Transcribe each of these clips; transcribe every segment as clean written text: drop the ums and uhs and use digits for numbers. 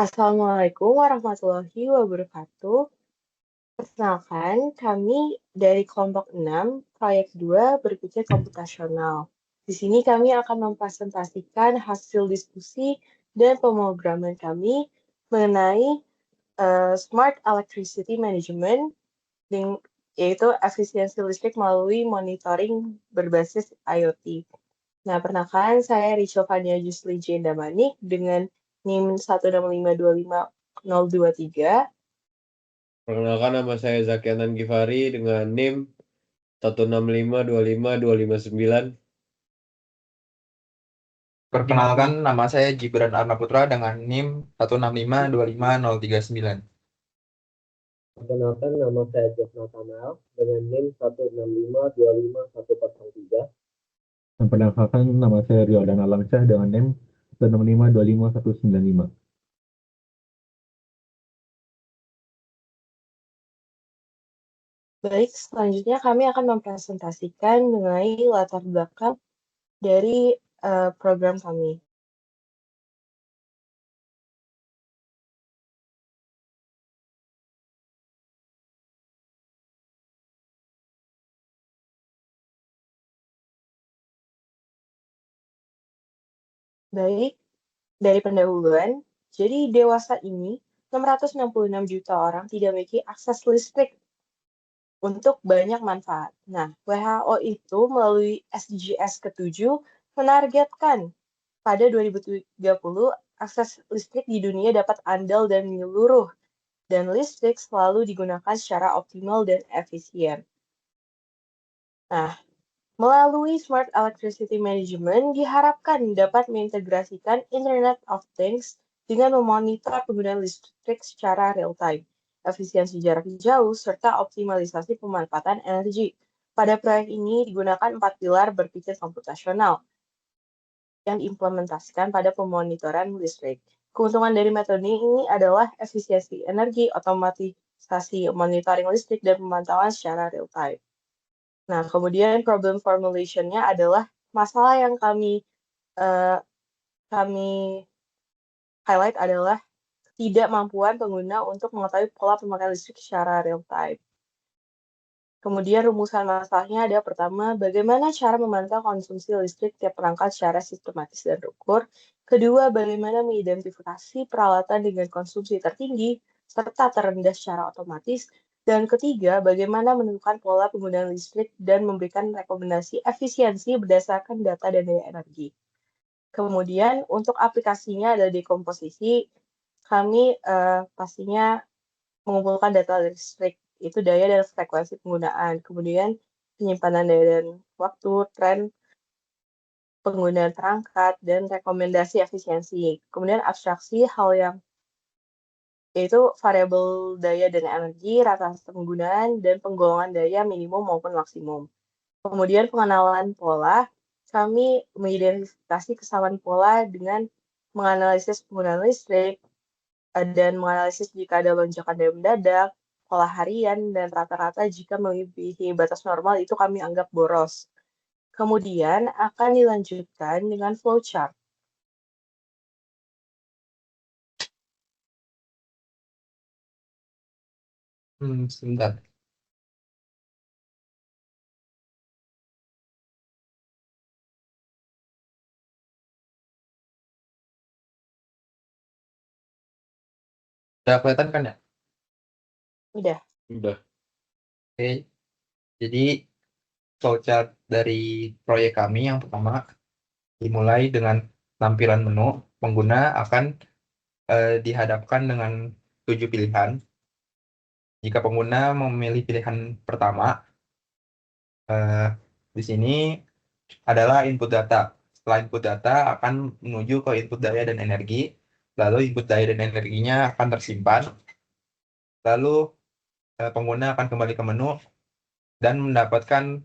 Assalamualaikum warahmatullahi wabarakatuh. Perkenalkan, kami dari kelompok 6, proyek 2 berpikir komputasional. Di sini kami akan mempresentasikan hasil diskusi dan pemrograman kami mengenai Smart Electricity Management, yaitu efisiensi listrik melalui monitoring berbasis IoT. Nah, perkenalkan, saya Richo Fania Jusli Jendamanik dengan NIM 165250023. Perkenalkan, nama saya Zakianan Gifari dengan NIM 165255259. Perkenalkan, nama saya Gibran Arnaputra dengan NIM 165255039. Perkenalkan, nama saya Josna Kamal dengan NIM 165251103. Perkenalkan, nama saya Riodan Alamsyah dengan NIM 165255195. Baik, selanjutnya kami akan mempresentasikan mengenai latar belakang dari program kami. Baik, dari pendahuluan, jadi dewasa ini 666 juta orang tidak memiliki akses listrik untuk banyak manfaat. Nah, WHO itu melalui SDGs ke-7 menargetkan pada 2030 akses listrik di dunia dapat andal dan menyeluruh, dan listrik selalu digunakan secara optimal dan efisien. Nah, melalui Smart Electricity Management diharapkan dapat mengintegrasikan Internet of Things dengan memonitor penggunaan listrik secara real-time, efisiensi jarak jauh, serta optimalisasi pemanfaatan energi. Pada proyek ini digunakan 4 pilar berpikir komputasional yang diimplementasikan pada pemonitoran listrik. Keuntungan dari metode ini adalah efisiensi energi, otomatisasi monitoring listrik, dan pemantauan secara real-time. Nah, kemudian problem formulation-nya adalah masalah yang kami highlight adalah ketidakmampuan pengguna untuk mengetahui pola pemakaian listrik secara real-time. Kemudian rumusan masalahnya ada pertama, bagaimana cara memantau konsumsi listrik tiap perangkat secara sistematis dan terukur. Kedua, bagaimana mengidentifikasi peralatan dengan konsumsi tertinggi serta terendah secara otomatis. Dan ketiga, bagaimana menentukan pola penggunaan listrik dan memberikan rekomendasi efisiensi berdasarkan data dan daya energi. Kemudian untuk aplikasinya ada dekomposisi, kami pastinya mengumpulkan data listrik, itu daya dan frekuensi penggunaan. Kemudian penyimpanan daya dan waktu, tren penggunaan perangkat, dan rekomendasi efisiensi. Kemudian abstraksi hal yang yaitu variabel daya dan energi, rata-rata penggunaan, dan penggolongan daya minimum maupun maksimum. Kemudian pengenalan pola, kami mengidentifikasi kesamaan pola dengan menganalisis penggunaan listrik, dan menganalisis jika ada lonjakan daya mendadak, pola harian, dan rata-rata jika melebihi batas normal itu kami anggap boros. Kemudian akan dilanjutkan dengan flowchart. Sebentar. Udah kelihatan kan ya? Udah. Oke. Jadi flowchart dari proyek kami yang pertama dimulai dengan tampilan menu. Pengguna akan dihadapkan dengan 7 pilihan. Jika pengguna memilih pilihan pertama, di sini adalah input data. Setelah input data akan menuju ke input daya dan energi. Lalu input daya dan energinya akan tersimpan. Lalu pengguna akan kembali ke menu dan mendapatkan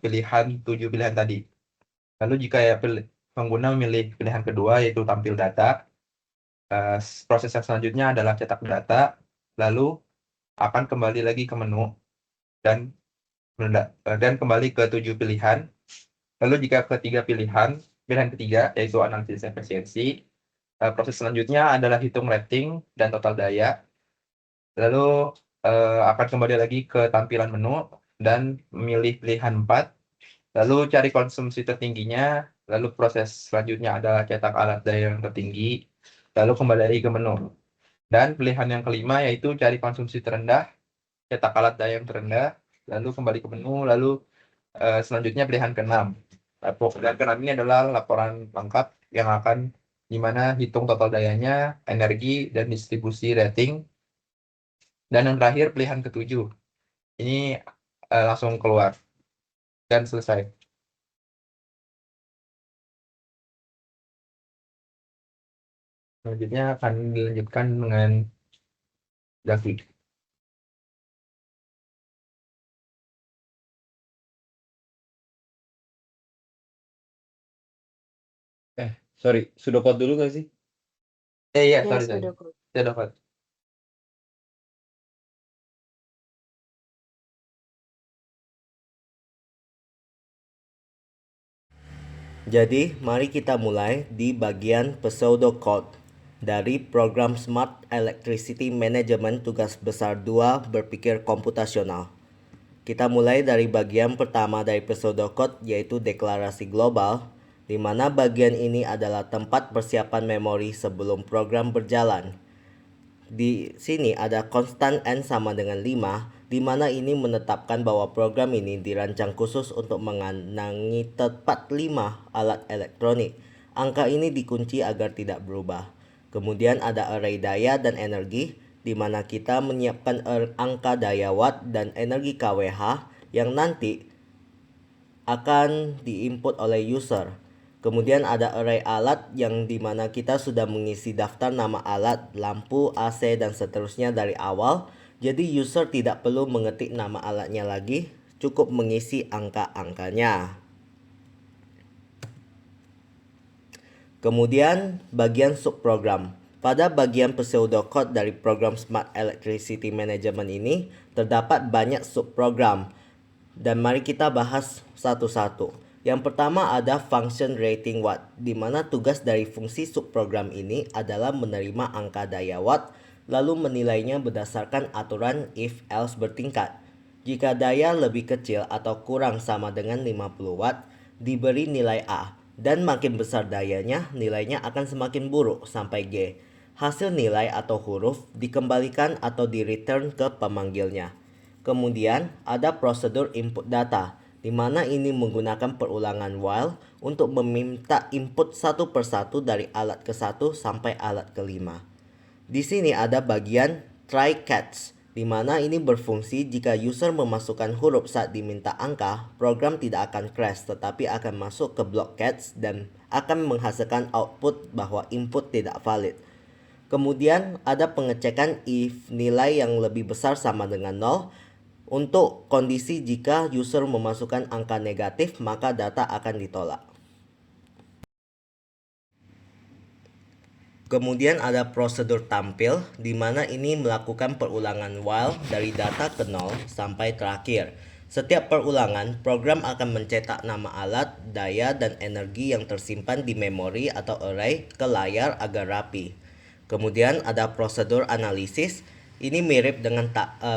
pilihan 7 pilihan tadi. Lalu jika pengguna memilih pilihan kedua yaitu tampil data, proses yang selanjutnya adalah cetak data, lalu akan kembali lagi ke menu dan kembali ke 7 pilihan. Lalu jika ketiga pilihan ketiga yaitu analisis efisiensi, Proses selanjutnya adalah hitung rating dan total daya. Lalu akan kembali lagi ke tampilan menu dan memilih pilihan 4. Lalu cari konsumsi tertingginya. Lalu proses selanjutnya adalah cetak alat daya yang tertinggi. Lalu kembali lagi ke menu. Dan pilihan yang kelima yaitu cari konsumsi terendah, cetak alat daya yang terendah, lalu kembali ke menu, lalu selanjutnya pilihan ke-6. Pilihan ke-6 ini adalah laporan lengkap yang akan dimana hitung total dayanya, energi, dan distribusi rating. Dan yang terakhir pilihan ke-7. Ini langsung keluar dan selesai. Selanjutnya akan dilanjutkan dengan Zaki. Sorry, sudah code dulu nggak sih? Iya, Ya, sorry. sudah kok. Sudah dapat. Jadi, mari kita mulai di bagian pseudocode dari program Smart Electricity Management tugas besar 2 berpikir komputasional. Kita mulai dari bagian pertama dari pseudocode yaitu deklarasi global, di mana bagian ini adalah tempat persiapan memori sebelum program berjalan. Di sini ada konstan n sama dengan 5, di mana ini menetapkan bahwa program ini dirancang khusus untuk mengenangi tepat 5 alat elektronik. Angka ini dikunci agar tidak berubah. Kemudian ada array daya dan energi, di mana kita menyiapkan angka daya watt dan energi kWh yang nanti akan diinput oleh user. Kemudian ada array alat yang dimana kita sudah mengisi daftar nama alat, lampu, AC, dan seterusnya dari awal. Jadi user tidak perlu mengetik nama alatnya lagi, cukup mengisi angka-angkanya. Kemudian bagian subprogram. Pada bagian pseudocode dari program Smart Electricity Management ini terdapat banyak subprogram. Dan mari kita bahas satu-satu. Yang pertama ada function rating watt, di mana tugas dari fungsi subprogram ini adalah menerima angka daya watt, lalu menilainya berdasarkan aturan if-else bertingkat. Jika daya lebih kecil atau kurang sama dengan 50 watt, diberi nilai A, dan makin besar dayanya, nilainya akan semakin buruk sampai G. Hasil nilai atau huruf dikembalikan atau di-return ke pemanggilnya. Kemudian ada prosedur input data, di mana ini menggunakan perulangan while untuk meminta input satu persatu dari alat ke-1 sampai alat ke-5. Di sini ada bagian try catch, di mana ini berfungsi jika user memasukkan huruf saat diminta angka, program tidak akan crash tetapi akan masuk ke block catch dan akan menghasilkan output bahwa input tidak valid. Kemudian ada pengecekan if nilai yang lebih besar sama dengan 0. Untuk kondisi jika user memasukkan angka negatif, maka data akan ditolak. Kemudian ada prosedur tampil, di mana ini melakukan perulangan while dari data ke 0 sampai terakhir. Setiap perulangan, program akan mencetak nama alat, daya, dan energi yang tersimpan di memori atau array ke layar agar rapi. Kemudian ada prosedur analisis. Ini mirip dengan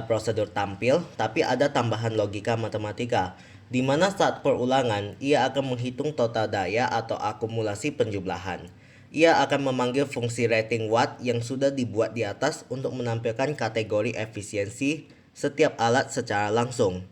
prosedur tampil, tapi ada tambahan logika matematika, di mana saat perulangan, ia akan menghitung total daya atau akumulasi penjumlahan. Ia akan memanggil fungsi rating watt yang sudah dibuat di atas untuk menampilkan kategori efisiensi setiap alat secara langsung.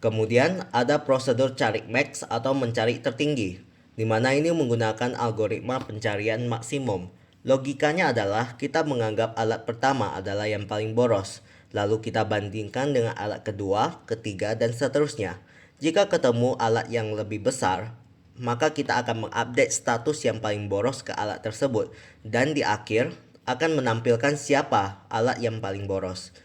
Kemudian ada prosedur cari max atau mencari tertinggi, di mana ini menggunakan algoritma pencarian maksimum. Logikanya adalah kita menganggap alat pertama adalah yang paling boros, lalu kita bandingkan dengan alat kedua, ketiga, dan seterusnya. Jika ketemu alat yang lebih besar, maka kita akan mengupdate status yang paling boros ke alat tersebut, dan di akhir akan menampilkan siapa alat yang paling boros.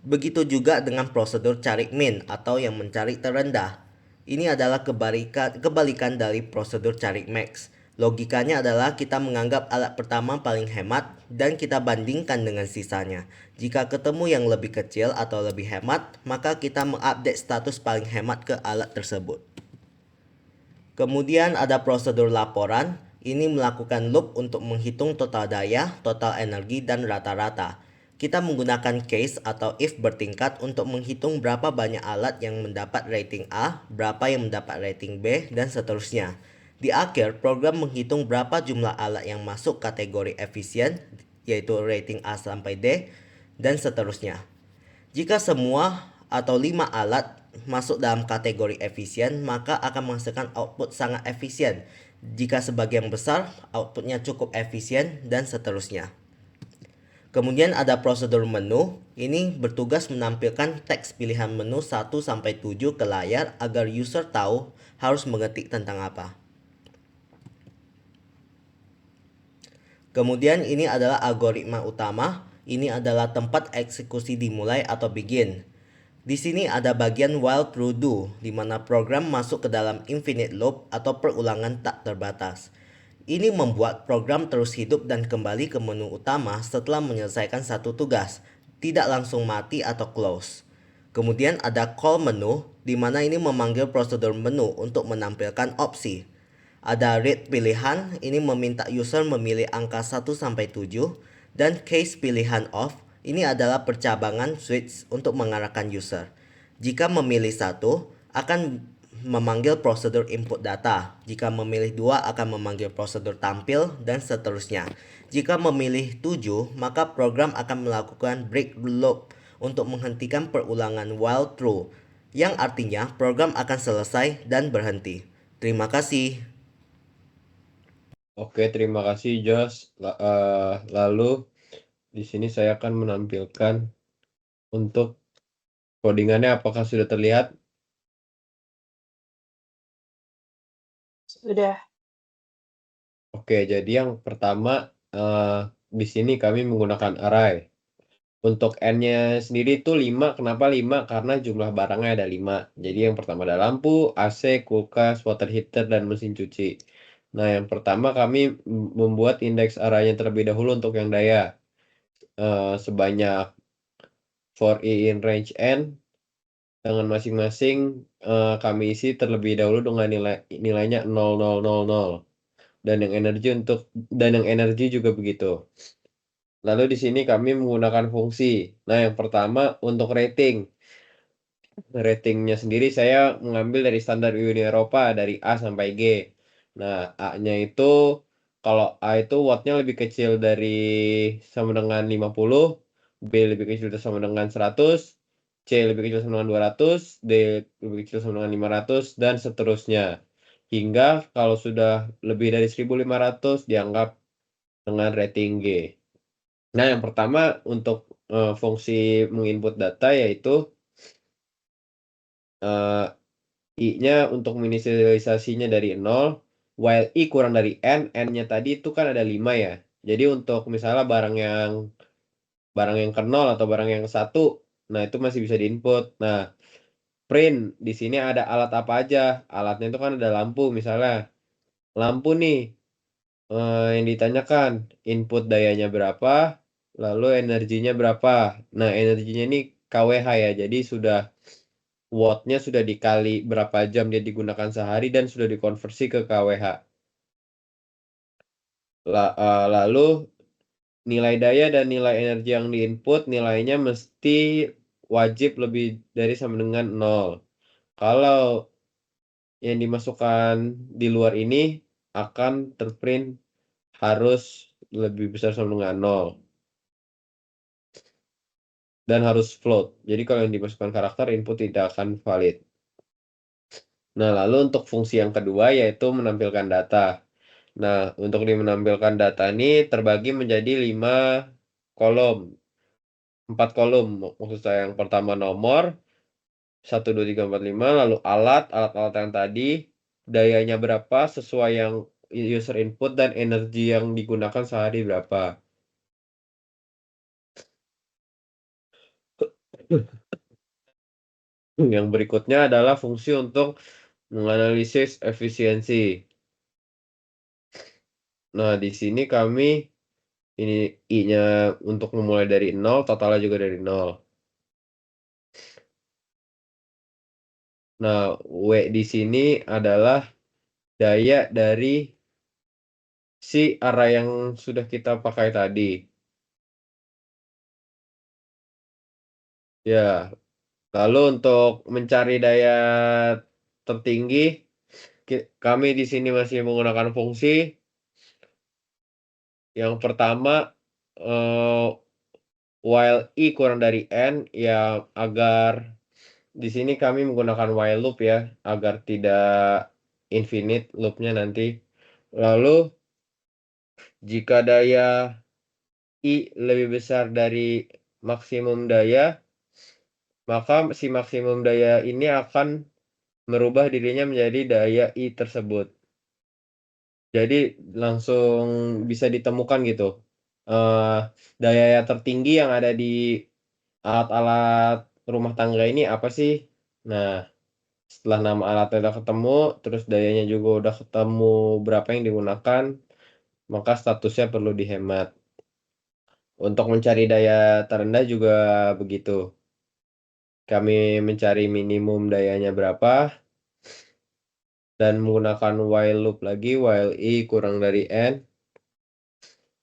Begitu juga dengan prosedur cari min atau yang mencari terendah. Ini adalah kebalikan dari prosedur cari max. Logikanya adalah kita menganggap alat pertama paling hemat dan kita bandingkan dengan sisanya. Jika ketemu yang lebih kecil atau lebih hemat, maka kita mengupdate status paling hemat ke alat tersebut. Kemudian ada prosedur laporan, ini melakukan loop untuk menghitung total daya, total energi, dan rata-rata. Kita menggunakan case atau if bertingkat untuk menghitung berapa banyak alat yang mendapat rating A, berapa yang mendapat rating B, dan seterusnya. Di akhir, program menghitung berapa jumlah alat yang masuk kategori efisien, yaitu rating A sampai D, dan seterusnya. Jika semua atau 5 alat masuk dalam kategori efisien, maka akan menghasilkan output sangat efisien. Jika sebagian besar, outputnya cukup efisien, dan seterusnya. Kemudian ada prosedur menu. Ini bertugas menampilkan teks pilihan menu 1-7 ke layar agar user tahu harus mengetik tentang apa. Kemudian ini adalah algoritma utama. Ini adalah tempat eksekusi dimulai atau begin. Di sini ada bagian while through do, di mana program masuk ke dalam infinite loop atau perulangan tak terbatas. Ini membuat program terus hidup dan kembali ke menu utama setelah menyelesaikan satu tugas, tidak langsung mati atau close. Kemudian ada call menu, di mana ini memanggil prosedur menu untuk menampilkan opsi. Ada read pilihan, ini meminta user memilih angka 1-7, dan case pilihan off, ini adalah percabangan switch untuk mengarahkan user. Jika memilih 1, akan memanggil prosedur input data. Jika memilih 2, akan memanggil prosedur tampil, dan seterusnya. Jika memilih 7, maka program akan melakukan break loop untuk menghentikan perulangan while through, yang artinya program akan selesai dan berhenti. Terima kasih. Oke, terima kasih Jos. Lalu di sini saya akan menampilkan untuk codingannya, apakah sudah terlihat? Sudah. Oke, jadi yang pertama di sini kami menggunakan array. Untuk N-nya sendiri itu 5. Kenapa 5? Karena jumlah barangnya ada 5. Jadi yang pertama ada lampu, AC, kulkas, water heater, dan mesin cuci. Nah, yang pertama kami membuat indeks arraynya terlebih dahulu untuk yang daya. Sebanyak for i in range N dengan masing-masing kami isi terlebih dahulu dengan nilainya 0000. Dan yang energi juga begitu. Lalu di sini kami menggunakan fungsi. Nah, yang pertama untuk rating. Ratingnya sendiri saya mengambil dari standar Uni Eropa dari A sampai G. Nah, A-nya itu kalau A itu wattnya lebih kecil dari sama dengan 50, B lebih kecil sama dengan 100, C lebih kecil sama dengan 200, D lebih kecil sama dengan 500, dan seterusnya. Hingga kalau sudah lebih dari 1500 dianggap dengan rating G. Nah, yang pertama untuk fungsi menginput data yaitu I-nya untuk menginisialisasinya dari 0, while I kurang dari N, N-nya tadi itu kan ada 5 ya. Jadi untuk misalnya barang yang ke 0 atau barang yang ke 1, nah itu masih bisa diinput. Nah, print di sini ada alat apa aja. Alatnya itu kan ada lampu misalnya. Lampu nih yang ditanyakan input dayanya berapa, lalu energinya berapa. Nah, energinya ini kWh ya. Jadi wattnya sudah dikali berapa jam dia digunakan sehari dan sudah dikonversi ke kWh. Lalu nilai daya dan nilai energi yang diinput nilainya mesti wajib lebih dari sama dengan 0. Kalau yang dimasukkan di luar ini akan terprint harus lebih besar sama dengan 0. Dan harus float. Jadi kalau yang dimasukkan karakter input tidak akan valid. Nah, lalu untuk fungsi yang kedua yaitu menampilkan data. Nah, untuk menampilkan data ini terbagi menjadi 5 kolom. 4 kolom. Maksud saya yang pertama nomor 1, 2, 3, 4, 5. Lalu alat-alat yang tadi. Dayanya berapa sesuai yang user input dan energi yang digunakan sehari berapa. Yang berikutnya adalah fungsi untuk menganalisis efisiensi. Nah, di sini kami ini I-nya untuk memulai dari 0, totalnya juga dari 0. Nah, W di sini adalah daya dari si array yang sudah kita pakai tadi. Ya, lalu untuk mencari daya tertinggi, kami di sini masih menggunakan fungsi. Yang pertama, while i kurang dari n, ya agar di sini kami menggunakan while loop ya, agar tidak infinite loopnya nanti. Lalu jika daya I lebih besar dari maksimum daya, maka si maksimum daya ini akan merubah dirinya menjadi daya I tersebut. Jadi langsung bisa ditemukan gitu. Daya tertinggi yang ada di alat-alat rumah tangga ini apa sih? Nah, setelah nama alatnya udah ketemu, terus dayanya juga udah ketemu berapa yang digunakan, maka statusnya perlu dihemat. Untuk mencari daya terendah juga begitu. Kami mencari minimum dayanya berapa, dan menggunakan while loop lagi, while i kurang dari n.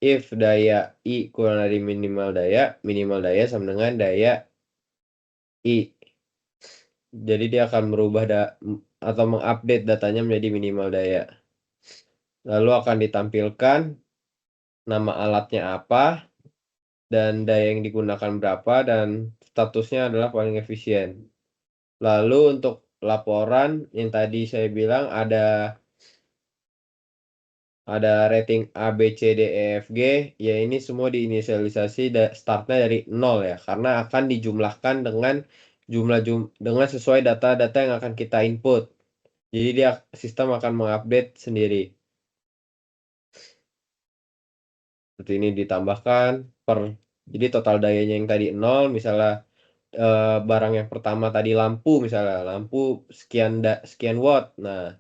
If daya i kurang dari minimal daya sama dengan daya i. Jadi dia akan merubah atau mengupdate datanya menjadi minimal daya. Lalu akan ditampilkan nama alatnya apa, dan daya yang digunakan berapa, dan statusnya adalah paling efisien. Lalu untuk laporan yang tadi saya bilang ada rating A, B, C, D, E, F, G, ya ini semua diinisialisasi startnya dari 0 ya, karena akan dijumlahkan dengan dengan sesuai data-data yang akan kita input. Jadi sistem akan mengupdate sendiri. Seperti ini ditambahkan jadi total dayanya yang tadi 0, misalnya barang yang pertama tadi lampu, misalnya lampu sekian watt. Nah,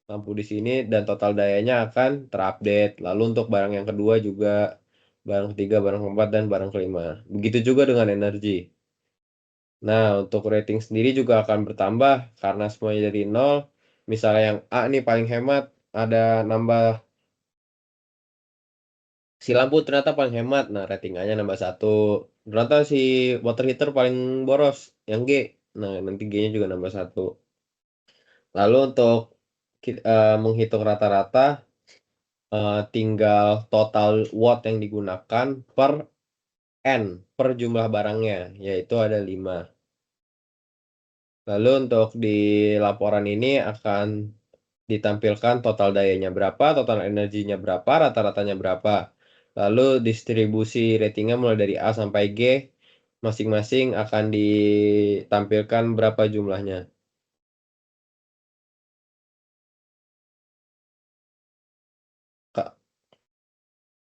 lampu di sini dan total dayanya akan terupdate. Lalu untuk barang yang kedua juga, barang ketiga, barang keempat, dan barang kelima. Begitu juga dengan energi. Nah, untuk rating sendiri juga akan bertambah karena semuanya dari 0. Misalnya yang A nih paling hemat, ada nambah si lampu ternyata paling hemat. Nah, rating A-nya nambah 1. Ternyata si water heater paling boros, yang G. Nah, nanti G-nya juga nambah 1. Lalu untuk menghitung rata-rata, tinggal total watt yang digunakan per N, per jumlah barangnya, yaitu ada 5. Lalu untuk di laporan ini akan ditampilkan total dayanya berapa, total energinya berapa, rata-ratanya berapa. Lalu distribusi ratingnya mulai dari A sampai G, masing-masing akan ditampilkan berapa jumlahnya.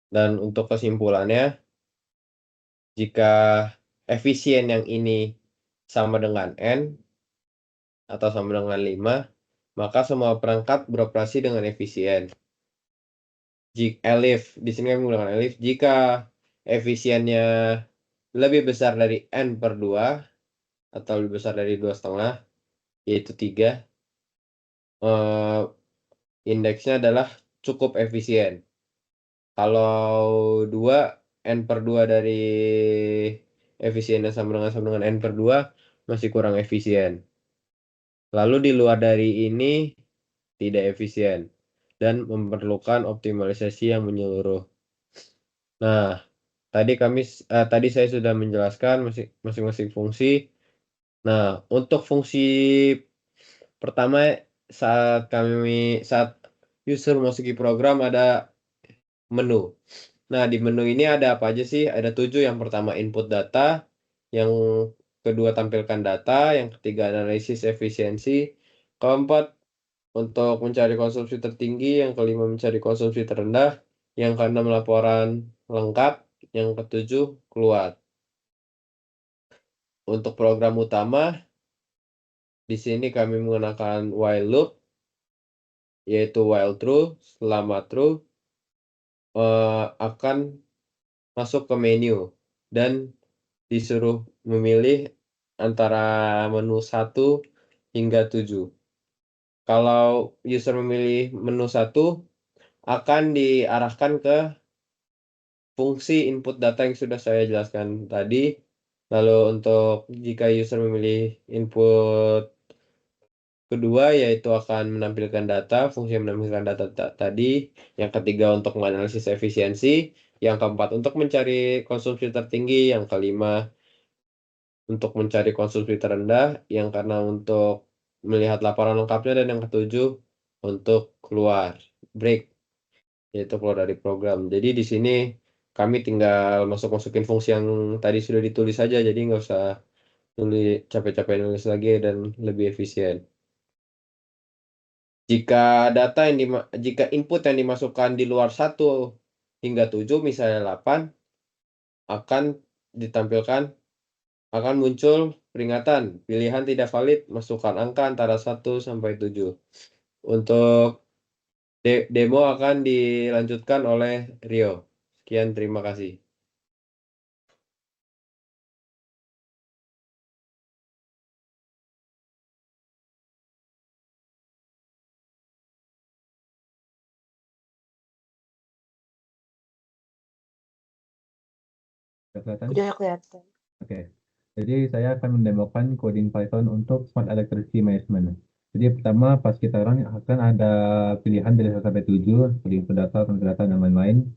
Dan untuk kesimpulannya, jika efisien yang ini sama dengan N atau sama dengan 5, maka semua perangkat beroperasi dengan efisien. Elif, di sini kami menggunakan elif, jika efisiennya lebih besar dari N per 2 atau lebih besar dari 2,5, yaitu 3, indeksnya adalah cukup efisien. Kalau 2, N per 2 dari efisiennya sama dengan N per 2, masih kurang efisien. Lalu di luar dari ini tidak efisien dan memerlukan optimalisasi yang menyeluruh. Nah, tadi saya sudah menjelaskan masing-masing fungsi. Nah, untuk fungsi pertama, saat user memasuki program ada menu. Nah, di menu ini ada apa aja sih? Ada 7. Yang pertama input data, yang kedua tampilkan data, yang ketiga analisis efisiensi, keempat untuk mencari konsumsi tertinggi, yang kelima mencari konsumsi terendah, yang keenam laporan lengkap, yang ketujuh keluar. Untuk program utama, di sini kami menggunakan while loop, yaitu while true, selama true, akan masuk ke menu dan disuruh memilih antara menu 1 hingga 7. Kalau user memilih menu 1, akan diarahkan ke fungsi input data yang sudah saya jelaskan tadi. Lalu untuk jika user memilih input kedua, yaitu akan menampilkan data, fungsi yang menampilkan data tadi. Yang ketiga untuk menganalisis efisiensi. Yang keempat untuk mencari konsumsi tertinggi. Yang kelima untuk mencari konsumsi terendah. Yang keenam untuk melihat laporan lengkapnya. Dan yang ketujuh untuk keluar break, yaitu keluar dari program. Jadi di sini kami tinggal masukin fungsi yang tadi sudah ditulis saja, jadi nggak usah capek-capek nulis lagi dan lebih efisien. Jika input yang dimasukkan di luar 1 hingga 7, misalnya 8, akan muncul peringatan pilihan tidak valid, masukkan angka antara 1 sampai 7. Untuk demo akan dilanjutkan oleh Rio. Sekian, terima kasih. Udah kelihatan? Udah kelihatan. Oke. Jadi saya akan mendemokan coding Python untuk Smart Electricity Management. Jadi pertama pas kita run akan ada pilihan dari 1 sampai 7, seperti input data, transfer data, dan lain-lain.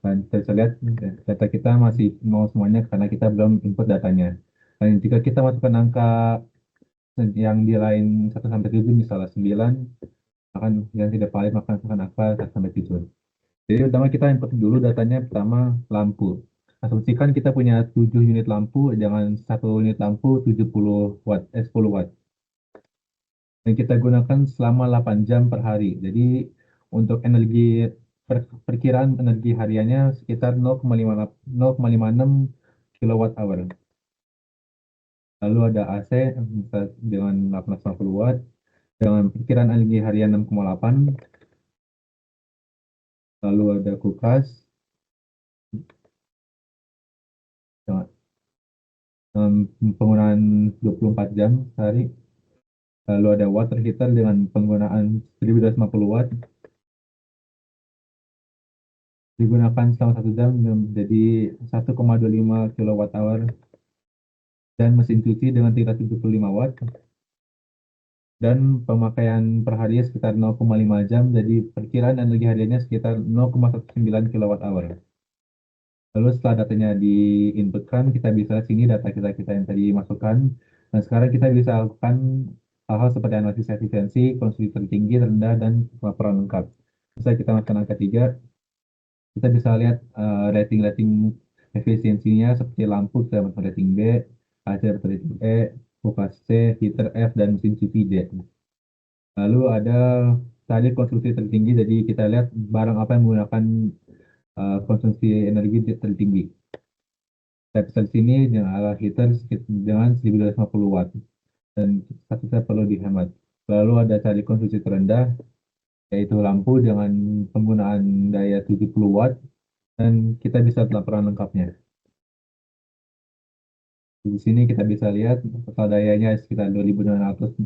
Dan bisa lihat data kita masih mau semuanya karena kita belum input datanya. Dan jika kita masukkan angka yang di line 1 sampai 7, misalnya 9, akan yang tidak valid maka masukkan angka 1 sampai 7. Jadi pertama kita input dulu datanya, pertama lampu. Asumsikan kita punya 7 unit lampu, jangan 1 unit lampu 70 watt, 10 watt. Dan kita gunakan selama 8 jam per hari. Jadi untuk perkiraan energi hariannya sekitar 0,56 kilowatt hour. Lalu ada AC dengan 850 watt, dengan perkiraan energi harian 6,8. Lalu ada kulkas dengan penggunaan 24 jam sehari. Lalu ada water heater dengan penggunaan 1250 watt, digunakan selama 1 jam menjadi 1,25 kilowatt hour. Dan mesin cuci dengan 375 watt, dan pemakaian per hari sekitar 0,5 jam, jadi perkiraan energi hariannya sekitar 0,19 kilowatt hour. Lalu setelah datanya diinputkan, kita bisa sini data kita yang tadi masukkan, dan sekarang kita bisa lakukan hal-hal seperti analisis efisiensi, konsumsi tertinggi, rendah, dan laporan lengkap. Misalnya kita masukkan angka 3, kita bisa lihat rating efisiensinya seperti lampu, kita masukkan rating B, AC rating E, kulkas C, heater F, dan mesin cuci D. Lalu ada tadi konsumsi tertinggi, jadi kita lihat barang apa yang menggunakan konsumsi energi tertinggi. Kita bisa di sini dengan heater dengan 1250 watt, dan kita perlu dihemat. Lalu ada tadi konsumsi terendah, yaitu lampu dengan penggunaan daya 70 watt, dan kita bisa laporan lengkapnya. Di sini kita bisa lihat total dayanya sekitar 2.600,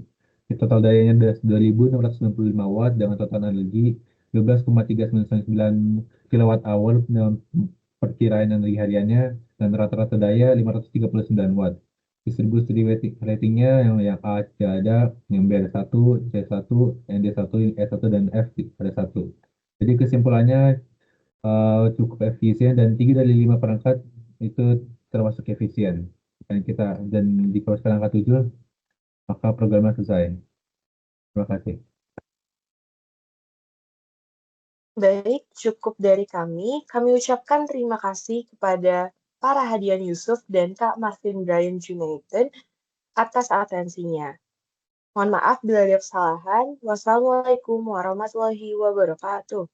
total dayanya 2.695 watt dengan total energi 12,399 kilowatt hour dengan perkiraan energi hariannya, dan rata-rata daya 539 watt. Distribusi ratingnya yang A ada, yang B ada 1, C 1, D 1, E 1, dan F ada 1. Jadi kesimpulannya cukup efisien, dan 3 dari 5 perangkat itu termasuk efisien. Dan di proses angka 7, maka programnya selesai. Terima kasih. Baik, cukup dari kami. Kami ucapkan terima kasih kepada para Hadian Yusuf dan Kak Martin Brian Junaitan atas atensinya. Mohon maaf bila ada kesalahan. Wassalamualaikum warahmatullahi wabarakatuh.